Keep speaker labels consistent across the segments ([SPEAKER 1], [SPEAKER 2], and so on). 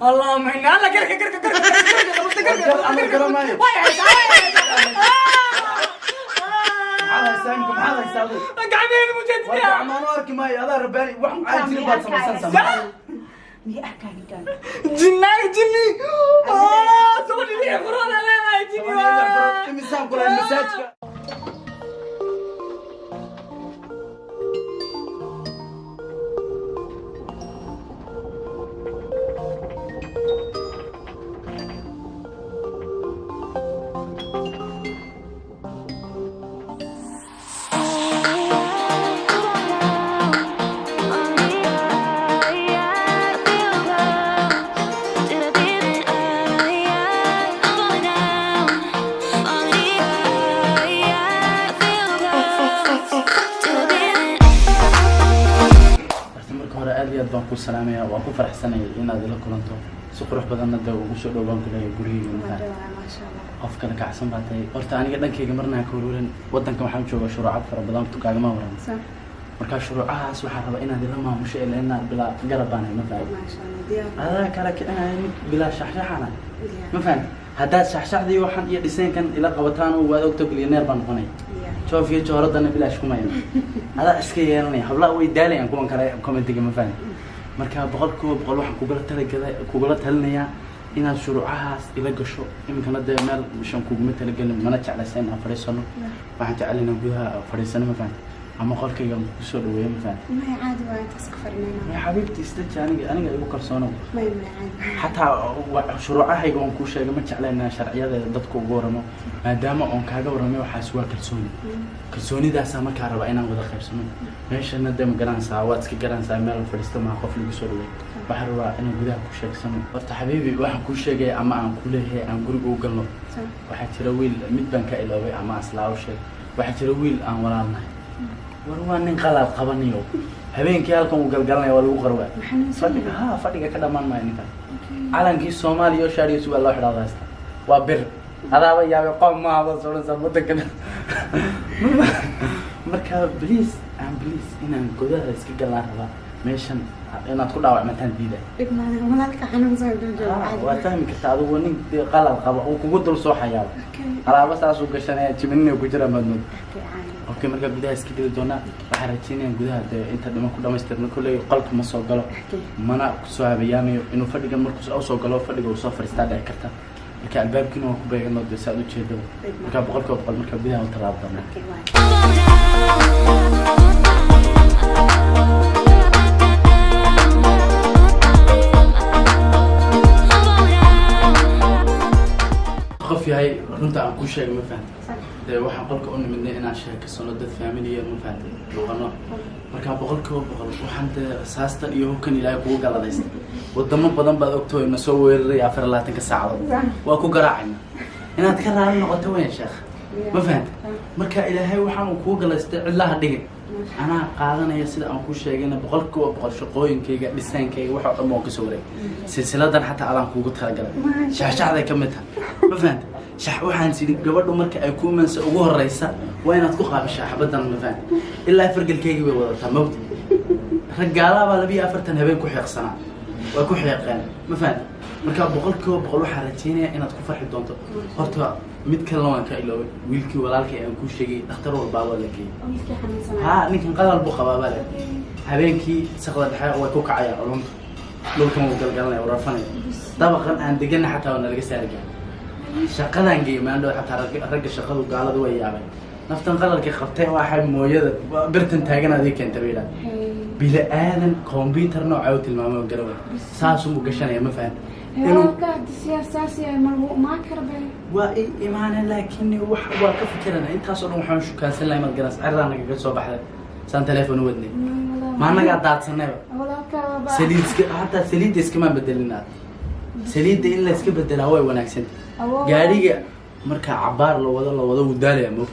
[SPEAKER 1] اللهم إنا لا كرك
[SPEAKER 2] أنا كرماي هذا يسامكم هذا يساوي
[SPEAKER 1] قاعدين مجدد
[SPEAKER 2] ورجع ما نورك ماي هذا رباني وحن عايزين بعد سما
[SPEAKER 1] جني سوي لي فرون لا جني
[SPEAKER 2] مسام كل المساج baan ku salaamaya waa ku faraxsanahay inaad ila kulanto si qurux badan dad ugu soo dhawaan kulay guriga ma sha Allah qof kale ka xasan baatay horta aniga dhankayga marna ka wareerin wadanka waxaan joogaa shuruucad fara badan tukaaga ma waran marka shuruucahaas waxaan rabaa inaad ila maamusho ilaa bila garabaan ma fahmi ma sha Allah diyaar kala kicinahay bila shaxshaxana ma fahmi haddaad shaxshaxdii waxaan iyo dhiseenkan ila qabataan oo waad ogto bilyaneer baan noqonay شوف يا جوردنا بلاش كمان هذا اسكي يعني حبلا ويدالي ان كون كره كومنتيga ma fahmi marka boqolkiiba boqol waxaan kugula talinayaa inaad shuruucahaas ila gasho imkana meel mishan kuguma talagalin mana jeclaysan aan fariisano waxaan jecelaynaa gudaha fariisano ma fahmi ama qolkayga ku soo dhaweeyo ma fahmi
[SPEAKER 3] ma caadi waa inta iska farnayna
[SPEAKER 2] ya xabiibti isdaji aniga igu kalsoono
[SPEAKER 3] ma caadi
[SPEAKER 2] hatta shuruucahayga aan ku sheegay ma jeclaynaa sharciyada dadku ugu waramo maadaama aan kaaga waramay waxaas waa kalsoonidaas markaa raba inaan wada qaybsano meeshana dam garanaysaa waad iska garanaysaa meel fadhiisto ma qof lagu soo dhaweeyo waxaan rabaa inaan gudaha ku sheegsano horta xabiibi waxaan ku sheegay ama aan ku leeyahay aan guriga u galno waxaa jira wiil mid baan ka iloobay ama aslaaw sheeg waxaa jira wiil aan walaalnahay war waa nin qalad qabanayo habeenkii halkan uu galgalanaya waa lagu qarwaa fadhiga ka dhamaan maayo ninkan calankii Soomaaliya oo shaariyo waa loo xidhaa haysta waa bir هذا يا قوم ما هذا صورة سبتك مركا بليز إن كذا اسكي قلنا هذا ماشان إن تقول دعوة مثلا ديدا
[SPEAKER 3] إبنا ما لك حنا مزاج جو
[SPEAKER 2] وفهم كتادو ونين قلب قبا وكودل صوحة يا على بس أسوق عشان تمني وكجرا مدن أوكي مركا بدأ اسكي كده دونا بحرتيني إن كذا أنت لما كل ما استلم كل قلب ما صار قلو ما أنا سوى بيامي إنه فرق المركز أو صار قلو فرق وصفر استعد كرتا marka albaabkina waa ku beeganoo deesaad u jeedo marka boqolkiiba boqol marka bidaha u talaabtana qof yahay runta aan ku sheegay ma fahantay waxaan qolka u nimidnay inaan sheekasano dad familiya ma fahantay luqano marka boqolkiiba boqol waxaan saastan iyo hubkan ilaahay kugu galadaystay wadamo badan baad ogtooy na soo weeraray 24 saacadood waa ku garaacayna inaad ka raali noqoto weyn sheekh ma fahantay marka ilaahay waxaan kugu galaystay cilaha dhigay anaa qaadanaya sida aan ku sheegayna boqolkiiba boqol shaqooyinkayga dhisaankayga waxa dhan oo ka soo wareeg silsiladan xataa alaan kugu talagalay shaashacday ka mid tahay ma fahantay shax waxaan sidii gabadhu marka ay ku mansa ugu horeysa waa inaad ku qaabishaa xabadan ma fahantay ilaa fargalkayga way wadataa mawd ragaala baa 24 habeen ku xeeqsanaa waa ku xeeqeen ma fahantay marka boqolkiiba boqol waxaan rajeynayaa inaad ku farxi doonto horta mid kale waan ka iloobay wiilkii walaalkay aan ku sheegay dhakhtar walba waa la geeyay ha ninkan qadal buu qabaa bale habeenkii saqda dhaxay way ku kacayaan culumta dhulkan uu galgalanaya warfanay dabaqan aan degan xataa wana laga saargaa shaqadan geeymaan dhow xataa ragga shaqadu gaaladu way yaabay naftan qalalka qabtay waxa mooyada birtan taaganaadii keentay bayda bila aadan computer nooca uu tilmaamo garow saas uu gashanaya ma fahantay
[SPEAKER 3] إنه قاعد سياسي ما كربي
[SPEAKER 2] وإيمان لكني وقف كرنا أنت أصلا وحنا شو كان سلام الجناس عرّنا كذا صباح سان تلفون ودني ما أنا قاعد أتصنع سليد حتى سليد كمان بدلنا سليد إلا سكيب بدل هواي وناكسن قارية مركا عبار لو وضع ودالي أمور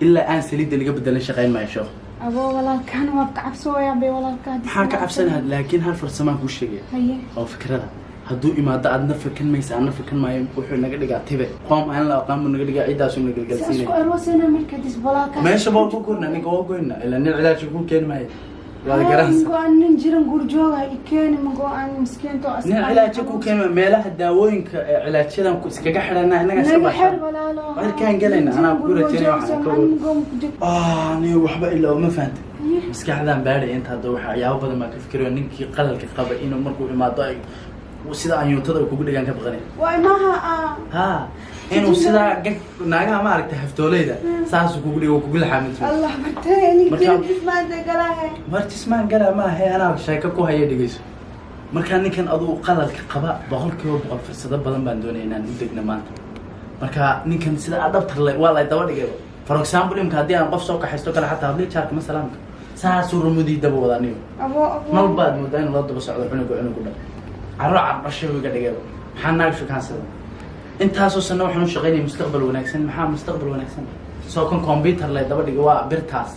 [SPEAKER 2] إلا أن سليد اللي قبل بدلنا شغال ما يشوف
[SPEAKER 3] أبو والله كان وابك عبسوا يا بي والله كان
[SPEAKER 2] حاك عبسنا لكن هالفرصة ما كوش شيء أو فكرة هدو إمادة عندنا فكر ما يسألنا فكر ما يبوحوا نقدر قاعد قام أنا لا قام نقدر قاعد عيدا شو نقدر جالسين.
[SPEAKER 3] أروسنا مركز بلاك.
[SPEAKER 2] ما يشبه بقولنا نقول قلنا إلا نعلاج يقول كين ما ولا جرانس
[SPEAKER 3] مقان نجرا قرجوها إكاني مقان مسكين تو أسمع
[SPEAKER 2] nin cilaajku keenay meelaha daawooyinka cilaajyadan ku iskaga xidhanaa inaga soo
[SPEAKER 3] نجحر ولا لا
[SPEAKER 2] halkaan galayna anaa ku rajaynay waxaan ni waxba ilaa ma fahantay maskaxdan baadhay inta hadda waxyaabo badan ma ka fikirayo ninkii qalalka qaba inuu markuu imaado ay sida anyuutada kugu dhigaan ka baqanay
[SPEAKER 3] وماها
[SPEAKER 2] inuu sidaa naagaha ma aragtay haftoolayda saas kugu dhigo kugu laxaamin
[SPEAKER 3] الله بتاني كيف ما تقراها
[SPEAKER 2] martismaan galaa ma ahay anaa sheeko ku haya dhigayso markaa ninkan aduu qalalka qaba boqolkiiba boqol fursado badan baan doonaya inaan u degno maanta marka ninkan sida adabtar le waa lay daba dhigay for example imka haddii aan qof soo kaxaysto kale xataa hadlii jaarka masalaamka saasuu rumudii daba wada anigo nal baad moodaa in loo daba socdo cunugu dhan carro carbasho iga dhigay maxaa naag shukaansada intaasoo sano waxaan u shaqaynaya mustaqbal wanaagsan maxaa mustaqbal wanaagsan soo kan computer lay daba dhigay waa birtaas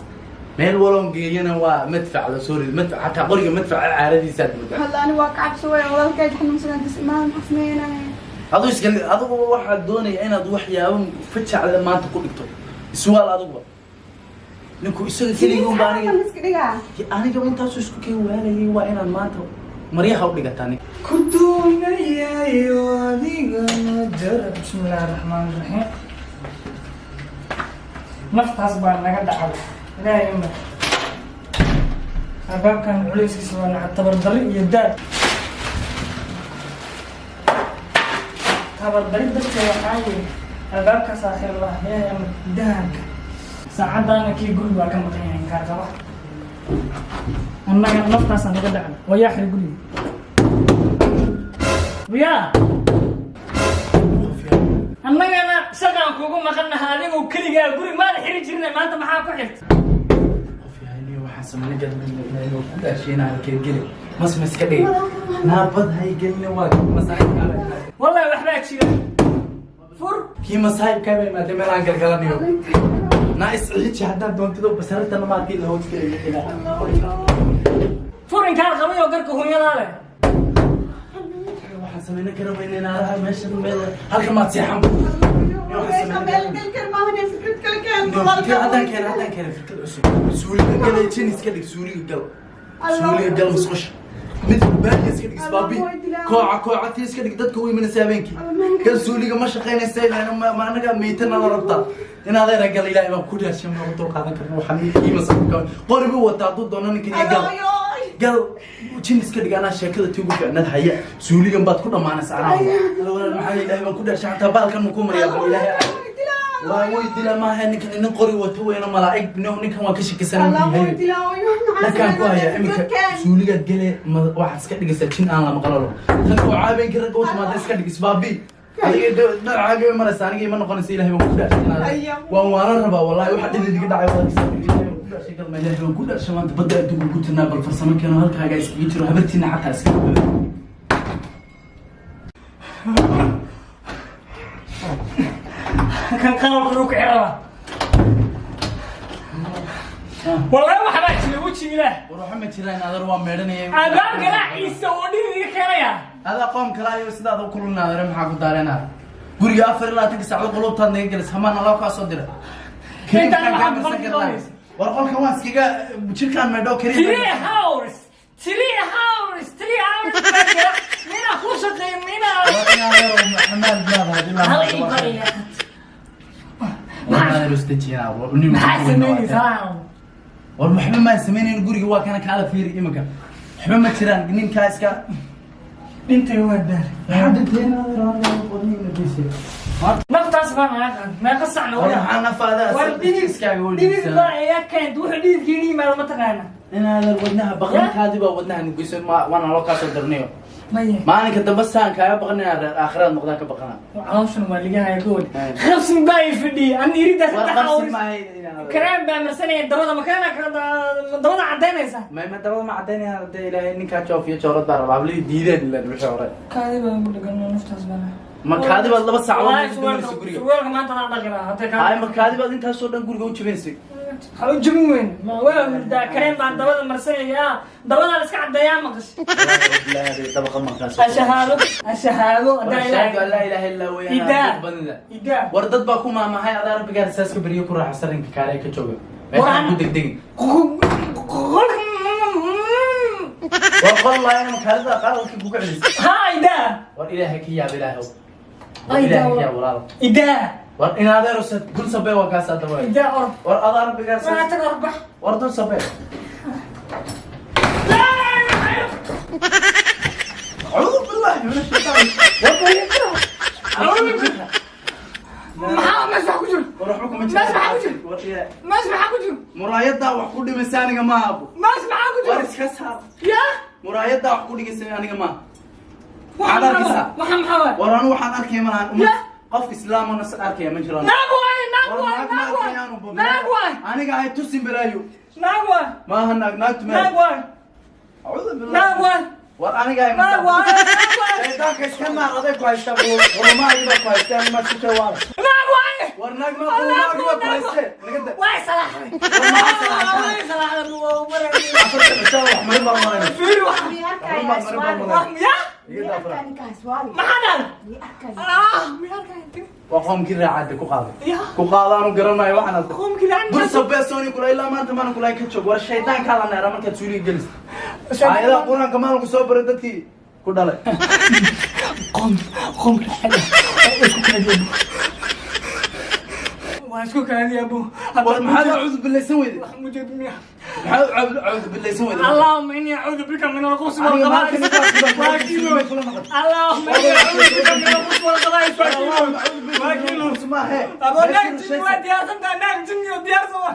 [SPEAKER 2] meel walon geeyana waa madfac la soo rid madfac hataa qoriga madfac caaradiisa moodaa
[SPEAKER 3] هلا أنا واقعة بسوي والله كيف كنا مثلا تسمع حفمينا
[SPEAKER 2] aduu iska adigu waxaad doonaya inaad waxyaabo fajacda maanta ku dhigto iswaal adigu ninku isaga keliya un baa aniga intaasoo isku keen waalayay waa inaan maanta maryaha u dhigataa nin
[SPEAKER 1] كنتونيايو أديقنا جرب بسم الله الرحمن الرحيم نفتح صباح نقد على لا يمر أباب كان عليس كسوانا حتى بردري يدار تبردري بس يا حاجة أباب كساخر الله يا يمر دهك ساعدنا كي يقول باكم مقيمين كارثة أنا نفتح نقد على وياخر يقول لي ويا annagana shaqaan kuugu maqannaha adigu keligaa guri maada xiri jirnay maanta maxaa ku xirta
[SPEAKER 2] qof yahay waxaan sameeyay gadmay ku daasheenaa halkee geli mas iska dhigay naabad hay gelina waa masaayib
[SPEAKER 1] wallahi waxbaa jira fur
[SPEAKER 2] kii masaayib ka bay maadaama aan galgalanayo na isciiji hadda doontido basarta namaadkii la hawdka
[SPEAKER 1] fur inkaan qabay oo garka hooyadaa leh
[SPEAKER 2] waxaan sameeyay karamayna inaadaha meesha meel halka ma seexan hadaan keenay fikrad cusub suuliga galay jiniska dhig suuliga gal masqusha mid baadiya iska dhig isbaabi kooca iska dhig dadka way mana saabeenkii gal suuliga ma shaqeynaysa ilaa ma anaga meetana la rabtaa inaad ay gal ilaahay baan ku dhaashay ma dul qaadan karno waxaan qiimo sabka qoribu wata dad doona ninkan gal jiniska dhig ana sheekada tiigu fiicnad haya suuligan baad ku dhamaanaysaa anaa maxaa ilaahay baan ku dhaashay xataa baalkan ma ku mariyaa ilaahay waa way dila ma ahay ninkan in qori wato weena malaa'ig ninkan waa ka shakisan ninkan ku haya imika suuliga gale waxaad iska dhigaysaa jin aan la maqlo tan oo caabeen ka rag oo timaada iska dhig isbaabi adiga dhacaaga maraysa aniga ima noqonaysa ilaahay baan ku dhaashay waan rabaa wallahi waxa dhidid dhacay waa ilaahay baan ku dhaashay maanta badda intuu ku tirnaa bal farsamo keeno halkaaga iskaga jiro habartiina xataa iska
[SPEAKER 1] kan qalabka uu ka xiraba wallahi waxbaa jira wejigiila
[SPEAKER 2] waxa ma jiraan adar waa meedhanayay
[SPEAKER 1] abaab garaaciisa oo dhidiga keenaya
[SPEAKER 2] هذا قوم كلايو سيدا دو كلنا دارم حق دارنا غوري افر لا تك ساعه قلوبتان نيga galis hamaan la ka soo diray
[SPEAKER 1] inta waxaan ku qornay
[SPEAKER 2] war qolka waan iskiga jirkaan meedho kariim
[SPEAKER 1] 3 hours mina ku shaqeynina
[SPEAKER 2] xamaal blaad hadii
[SPEAKER 1] hal iibariya
[SPEAKER 2] waxaan rustajiina war maxba ma sameeyeen guriga waa kana kala fiir imika waxba ma jiraan ninka iska
[SPEAKER 1] dhintay waa daar
[SPEAKER 2] haddeena raadana qodniina bisay
[SPEAKER 1] naftaas baan aadan ma qasacna
[SPEAKER 2] wala waxaan faada
[SPEAKER 1] war iskaaga wadiisa baa ayaa keen wuxuu dhiidkiina imaado ma taqaana
[SPEAKER 2] inaad wadnaha baqankaadi baa wadnaha nugiso waana loo kaasoo darnayo
[SPEAKER 1] maya
[SPEAKER 2] maalinka dambe saan kaaga baqanaya aakhirad noqdaan ka baqana
[SPEAKER 1] calooshan waa ligahay gool khabsin baa fidhi an irida كرام بمرسني الدوله مكانها الدوله عدينيسا
[SPEAKER 2] ما الدوله ما عدينها الى نينكا جوف يا جورد بار بابلي ديدين لا وخي هوري
[SPEAKER 1] كادي بان غدغنا نفتاس بana
[SPEAKER 2] ما كادي باد لبا ساعه
[SPEAKER 1] suuqa maanta aan dhaqina hadda ka
[SPEAKER 2] ay ma kaadi baad inta soo dhan guriga u jibeensay
[SPEAKER 1] ha u jibin weyn ma waa da kareen baan dawada marsanaya dawada iska cadeeyaa maqash
[SPEAKER 2] la dabaqa maqaas
[SPEAKER 1] ashahado
[SPEAKER 2] la ilaha illa huwa
[SPEAKER 1] ida
[SPEAKER 2] war dad baa ku maamahay adaa rabbiga asaaska bariyo ku raaxsan ka kaalay ka jooga meesha ku degdegin والله أنا مكانها قالوا كيف بقعد
[SPEAKER 1] ها إذا
[SPEAKER 2] وإلهك يا بلاه
[SPEAKER 1] إذا
[SPEAKER 2] إلهك يا ولاد
[SPEAKER 1] إذا
[SPEAKER 2] وإن هذا رصد كل صبي وكاسة دواء
[SPEAKER 1] إذا أرب
[SPEAKER 2] وأضرب بقاسة
[SPEAKER 1] ما تربح
[SPEAKER 2] وردون صبي أعوذ بالله من الشيطان أعوذ بالله
[SPEAKER 1] ما اسمع كجر
[SPEAKER 2] ورحمكم
[SPEAKER 1] ما اسمع كجر ما اسمع كجر
[SPEAKER 2] مرايدة وحكودي مساني ما أبو
[SPEAKER 1] ما اسمع كجر
[SPEAKER 2] وارس كسر
[SPEAKER 1] يا
[SPEAKER 2] مرايدة وحكودي مساني ما
[SPEAKER 1] محمد
[SPEAKER 2] ورانو waxaan arkay malahan qof islaam oo nasar arkay ma jiraan
[SPEAKER 1] naagway
[SPEAKER 2] aniga ay tusin balaayo
[SPEAKER 1] naagway
[SPEAKER 2] ma hanaag naagtu ma
[SPEAKER 1] naagway
[SPEAKER 2] a'udhu billahi
[SPEAKER 1] naagway
[SPEAKER 2] war aniga ay naagway dadka iska ma aday ku haysta qoloma ay ku haysta ma si jawaab
[SPEAKER 1] naagway
[SPEAKER 2] war naag ma qoloma ku haysta nagada
[SPEAKER 1] way salaxay way salaxay oo maray
[SPEAKER 2] afar saac wax ma marmaray
[SPEAKER 1] fiir wax ya محمد
[SPEAKER 2] وقوم كذا عاد كقاضي قرنا واحنا
[SPEAKER 1] قوم كذا عندك
[SPEAKER 2] بس بسوني كل إلا ما أنت ما نقول لك كتشوف والشيطان كلا نرى ما كتسولي جلس هذا قرنا كمان كسب بردتي كده لا
[SPEAKER 1] قوم كذا واسكو كان يا ابو
[SPEAKER 2] هذا أعوذ بالله سوي ذي
[SPEAKER 1] مجد
[SPEAKER 2] أعوذ بالله سوي ذي
[SPEAKER 1] اللهم إني أعوذ بك من الخبث والخبائث اللهم إني أعوذ بك من الخبث والخبائث
[SPEAKER 2] واكيلو اسمها هيك
[SPEAKER 1] أبو ناك جني وديار سنتا ناك جني وديار سوا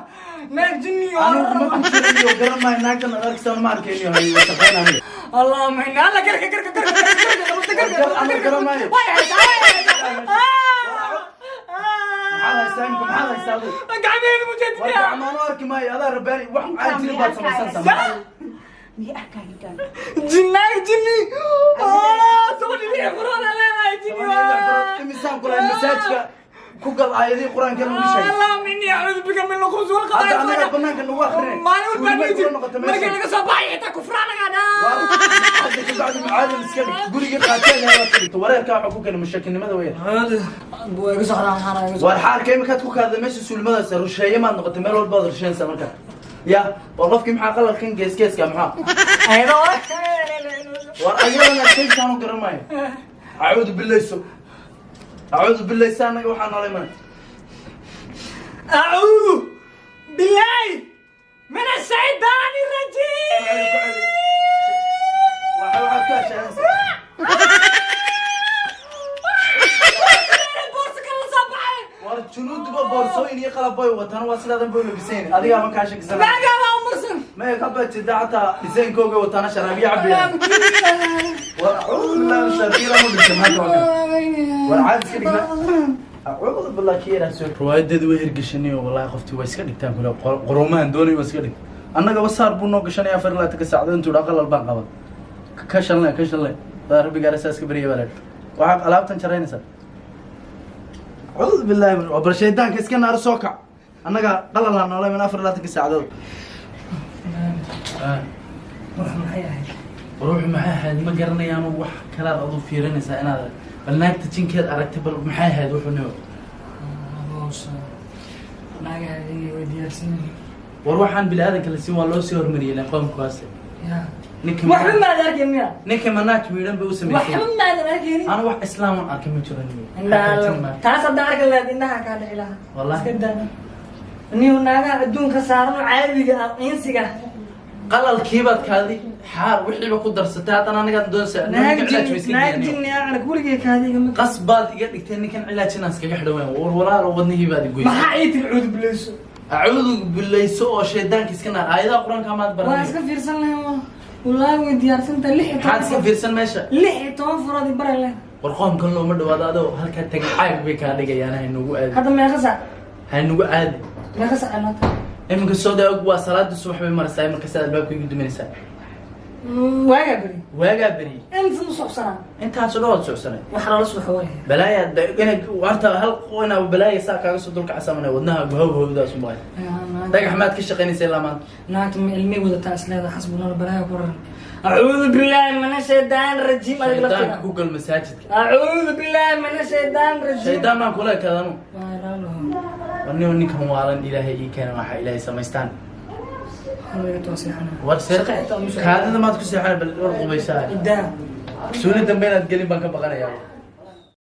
[SPEAKER 1] ناك جني
[SPEAKER 2] أنا ما كنت شيء وقرن ما هناك أنا أركز أنا ما أركيني هاي وتفهم أنا
[SPEAKER 1] اللهم إني الله كرك
[SPEAKER 2] أنا قرن ما هي هذا يسامحكم هذا يساوي
[SPEAKER 1] قاعدين مجدد
[SPEAKER 2] وارجع ما نورك ما هذا رباني واحد عايز يبغى سمسان
[SPEAKER 1] جني تقولي لي قرآن لا جني
[SPEAKER 2] المسام كل المساجك كوكل آياتي قرآن كلام شيء
[SPEAKER 1] اللهم إني أعوذ بك من الخبث والخبائث
[SPEAKER 2] هذا أنا بناك النوار
[SPEAKER 1] ما نقول ما لك صباحي كفرانك أنا
[SPEAKER 2] هذا بعد معادن مسكين قولي قاتل يا رب وراك حقوق أنا مشاكل ماذا ويا
[SPEAKER 1] هذا بوي قصة حرام
[SPEAKER 2] والحال كيف كاتكو هذا ماشي سول ماذا صار وشيء ما نقطة مال والبادر شين سمكة يا والله في محاق الله كان كيس كمحاق
[SPEAKER 1] أيوة
[SPEAKER 2] وأيوة أنا كيف كانوا قرماي أعوذ بالله يسوع أعوذ بالله سانك وحنا على من
[SPEAKER 1] أعوذ بالله من الشيطان الرجيم
[SPEAKER 2] واحد كاش ورجلود ببورسوين يقلب بوي وطن وصل هذا بوي بسين هذه ما كاشك زمان
[SPEAKER 1] ما قال مرسل
[SPEAKER 2] ما يقبل تدعتا بسين كوجا وطن شرابي عبيا وأعوذ بالله من الشرير مو بالجمال والعاد كذا أعوذ بالله كير أسوي روايد ذي وهير قشني والله خفتي ويسكنك تاكل قرومان دوني ويسكنك أنا قبل صار بونو قشني أفر لا تكسعدون تقول أقل البنك قبل كشلنا ربي قال أساس كبرية بلد وحق ألعاب تنشرين سر أعوذ بالله من وبرشيدان كيسكن نار سوكع أنا قال الله أنا من أفر لا تكسعدون روح معاه هذا ما قرنا يا مو وح كلام أضو في رنسا أنا بلناك تجين كذا أرتب معاه هذا وحنو
[SPEAKER 1] ما قاعدين وديارسين
[SPEAKER 2] وروح عن بلاد كل سوى الله سيور مري لقوم كواسي
[SPEAKER 1] محمد ما ذاك يميا
[SPEAKER 2] نك مناك ميلان بوسمي
[SPEAKER 1] محمد ما ذاك
[SPEAKER 2] أنا واحد إسلام أركب مجرني
[SPEAKER 1] لا تعال صدق الله إنها كان إله
[SPEAKER 2] والله
[SPEAKER 1] كده إني هناك بدون كسارنا عادي إنسجا
[SPEAKER 2] قال الكيبات كذي حار وحلي بقدر ستات أنا قاعد دون سنة
[SPEAKER 1] ناجني أنا كل شيء كذي
[SPEAKER 2] قصبات قال تاني كان علاج ناس كجحدة وين ولا وضني هي بعد يقول
[SPEAKER 1] ما حيت العود بليس
[SPEAKER 2] أعوذ بالله سوء شيطان كيسكنا هذا القرآن كمان برا
[SPEAKER 1] واسك في رسالة والله ودي أرسلت لحية
[SPEAKER 2] حاسس في رسالة ماشى
[SPEAKER 1] لحية توفر هذه برا له
[SPEAKER 2] ورقم كله مرة وهذا هل كان تجحاك بك هذا جاي أنا هنوجو عادي
[SPEAKER 1] هذا ما يخسر
[SPEAKER 2] هنوجو عادي
[SPEAKER 1] ما يخسر أنا
[SPEAKER 2] إمك السوداء أقوى صلاة الصبح بمرسى إمك الساعة الباب يقدم من الساعة واجبري
[SPEAKER 1] أنت نص سنة
[SPEAKER 2] أنت هتصلوا نص سنة
[SPEAKER 1] وحرر الصبح وين
[SPEAKER 2] بلايا أنا وأنت هل قونا بلايا ساعة كان صدرك عسامنا ودناها وهو ذا سماي دق حماد كشقيني سلامات
[SPEAKER 1] ناتم علمي ولا تأسلي هذا حسبنا البلايا قرر أعوذ بالله من الشيطان الرجيم
[SPEAKER 2] شيطان جوجل مساجد
[SPEAKER 1] أعوذ بالله من الشيطان الرجيم
[SPEAKER 2] شيطان ما كله كذا نو وني كم وارن إلهي كان ما إلهي سمستان
[SPEAKER 1] هلا يتوسعنا
[SPEAKER 2] warse kaadida maad ku seexan bal war qubaysaa
[SPEAKER 1] إداه
[SPEAKER 2] suuli dambe inaad gelin baan ka baqanayaa